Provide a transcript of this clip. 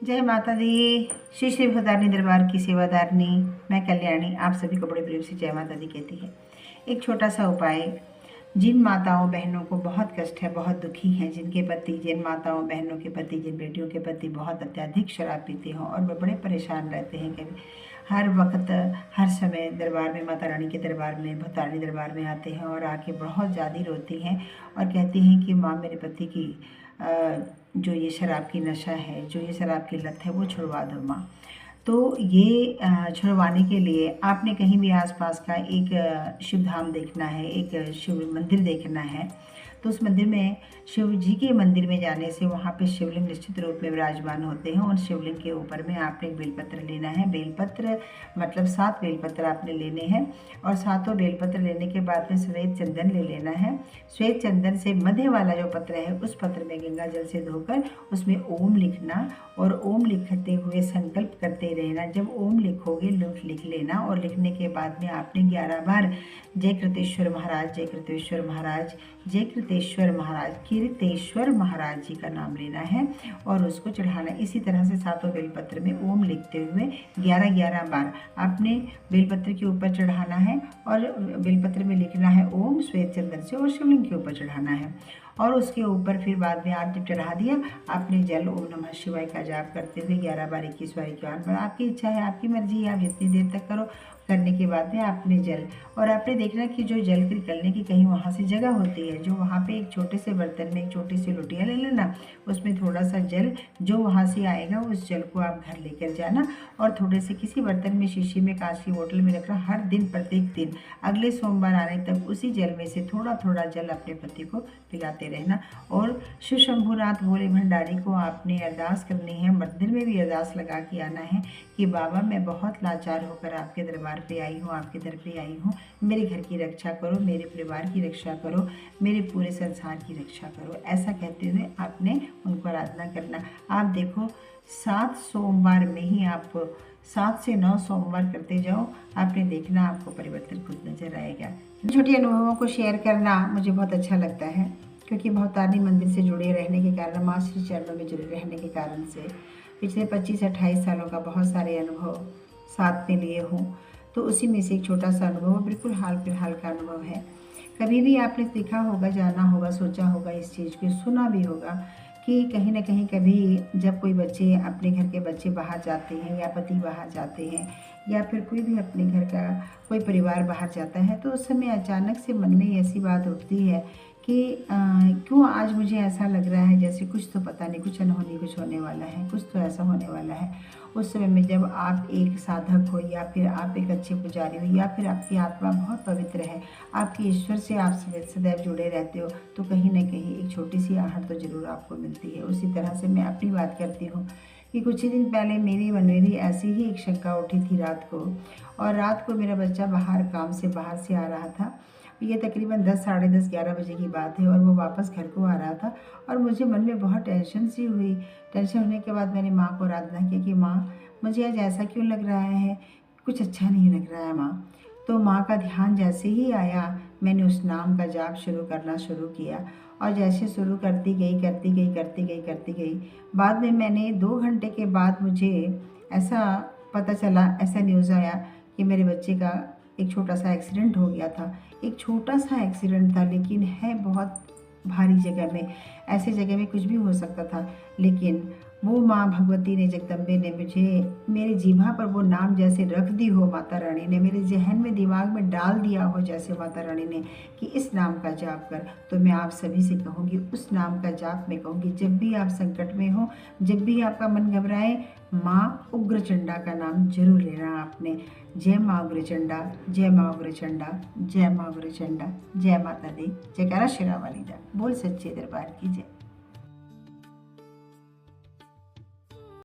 जय माता दी। श्री श्री भगवतारिणी दरबार की सेवादारनी मैं कल्याणी आप सभी को बड़े प्रेम से जय माता दी कहती है। एक छोटा सा उपाय, जिन माताओं बहनों को बहुत कष्ट है, बहुत दुखी हैं, जिनके पति, जिन माताओं बहनों के पति, जिन बेटियों के पति बहुत अत्यधिक शराब पीते हों और वे बड़े परेशान रहते हैं, कभी हर वक्त हर समय दरबार में, माता रानी के दरबार में, भगवतारिणी दरबार में आते हैं और आके बहुत ज़्यादा रोती हैं और कहती हैं कि माँ मेरे पति की जो ये शराब की नशा है, जो ये शराब की लत है, वो छुड़वा दो माँ। तो ये छुड़वाने के लिए आपने कहीं भी आसपास का एक शिव धाम देखना है, एक शिव मंदिर देखना है, तो उस मंदिर में, शिव जी के मंदिर में जाने से वहाँ पे शिवलिंग निश्चित रूप में विराजमान होते हैं और शिवलिंग के ऊपर में आपने एक बेलपत्र लेना है। बेलपत्र मतलब 7 बेलपत्र आपने लेने हैं और 7 बेलपत्र लेने के बाद में श्वेत चंदन ले लेना है। श्वेत चंदन से मध्य वाला जो पत्र है, उस पत्र में गंगा जल से धोकर उसमें ओम लिखना और ओम लिखते हुए संकल्प करते रहना। जब ओम लिखोगे लिख लेना और लिखने के बाद में आपने 11 बार जय कृतेश्वर महाराज, जय कृतेश्वर महाराज, जय कृतेश्वर महाराज, कीर्तेश्वर महाराज जी का नाम लेना है और उसको चढ़ाना। इसी तरह से 7 बेलपत्र में ओम लिखते हुए 11-11 बार आपने बेलपत्र के ऊपर चढ़ाना है और बेलपत्र में लिखना है ओम श्वेत चंदन से और शिवलिंग के ऊपर चढ़ाना है। और उसके ऊपर फिर बाद में आप जब चढ़ा दिया, आपने जल ओम नमः शिवाय का जाप करते हुए 11 बार 21 बार 51 बार, आपकी इच्छा है, आपकी मर्जी है, आप जितनी देर तक करो। करने के बाद में आपने जल, और आपने देखना कि जो जल के निकलने की कहीं वहाँ से जगह होती है, जो वहाँ पे एक छोटे से बर्तन में एक छोटी सी लोटिया ले लेना, उसमें थोड़ा सा जल जो वहाँ से आएगा उस जल को आप घर लेकर जाना और थोड़े से किसी बर्तन में, शीशी में, कांच की बोतल में रखना। हर दिन प्रत्येक दिन अगले सोमवार आने तक उसी जल में से थोड़ा थोड़ा जल अपने पति को पिलाते रहना। और शिव शंभुनाथ भोले भंडारी को आपने अरदास करनी है, मंदिर में भी अरदास लगा के आना है कि बाबा मैं बहुत लाचार होकर आपके दरबार पे आई हूँ, आपके दर पे आई हूँ, मेरे घर की रक्षा करो, मेरे परिवार की रक्षा करो, मेरे पूरे संसार की रक्षा करो। ऐसा कहते हुए आपने उनको आराधना करना। आप देखो 7 सोमवार में ही आप 7 से 9 सोमवार करते जाओ, आपने देखना आपको परिवर्तन खुद नजर आएगा। छोटे अनुभवों को शेयर करना मुझे बहुत अच्छा लगता है, क्योंकि भगवतारिणी मंदिर से जुड़े रहने के कारण, माँ श्री चरणों में जुड़े रहने के कारण से पिछले 25-28 सालों का बहुत सारे अनुभव साथ में लिए हूँ। तो उसी में से एक छोटा सा अनुभव, बिल्कुल हाल फिलहाल का अनुभव है। कभी भी आपने देखा होगा, जाना होगा, सोचा होगा, इस चीज़ को सुना भी होगा कि कहीं ना कहीं कभी जब कोई बच्चे, अपने घर के बच्चे बाहर जाते हैं या पति बाहर जाते हैं या फिर कोई भी अपने घर का कोई परिवार बाहर जाता है, तो उस समय अचानक से मन में ऐसी बात उठती है कि क्यों आज मुझे ऐसा लग रहा है जैसे कुछ तो पता नहीं, कुछ अनहोनी कुछ होने वाला है, कुछ तो ऐसा होने वाला है। उस समय में जब आप एक साधक हो या फिर आप एक अच्छे पुजारी हो या फिर आपकी आत्मा बहुत पवित्र है, आपके ईश्वर से आप सदैव जुड़े रहते हो, तो कहीं ना कहीं एक छोटी सी आहट तो ज़रूर आपको मिलती है। उसी तरह से मैं अपनी बात करती हूँ कि कुछ ही दिन पहले मेरी मन में भी ऐसी ही एक शंका उठी थी रात को, और रात को मेरा बच्चा काम से बाहर से आ रहा था। ये तकरीबन 10, साढ़े 10, 11 बजे की बात है और वो वापस घर को आ रहा था और मुझे मन में बहुत टेंशन सी हुई। टेंशन होने के बाद मैंने माँ को आराधना की कि माँ मुझे आज ऐसा क्यों लग रहा है, कुछ अच्छा नहीं लग रहा है माँ। तो माँ का ध्यान जैसे ही आया, मैंने उस नाम का जाप करना शुरू किया और जैसे शुरू करती गई, बाद में मैंने 2 घंटे के बाद मुझे ऐसा पता चला, ऐसा न्यूज़ आया कि मेरे बच्चे का एक छोटा सा एक्सीडेंट हो गया था। एक छोटा सा एक्सीडेंट था, लेकिन है बहुत भारी जगह में, ऐसी जगह में कुछ भी हो सकता था। लेकिन वो माँ भगवती ने, जगदम्बे ने मुझे, मेरी जीभा पर वो नाम जैसे रख दी हो, माता रानी ने मेरे जहन में, दिमाग में डाल दिया हो जैसे माता रानी ने कि इस नाम का जाप कर। तो मैं आप सभी से कहूँगी, उस नाम का जाप मैं कहूँगी, जब भी आप संकट में हो, जब भी आपका मन घबराए, माँ उग्रचंडा का नाम जरूर लेना आपने। जय माँ उग्रचंडा, जय माँ उग्रचंडा, जय माँ उग्रचंडा, जय माता दी, जयकारा शेरा वाली दा, बोल सच्चे दरबार की जय।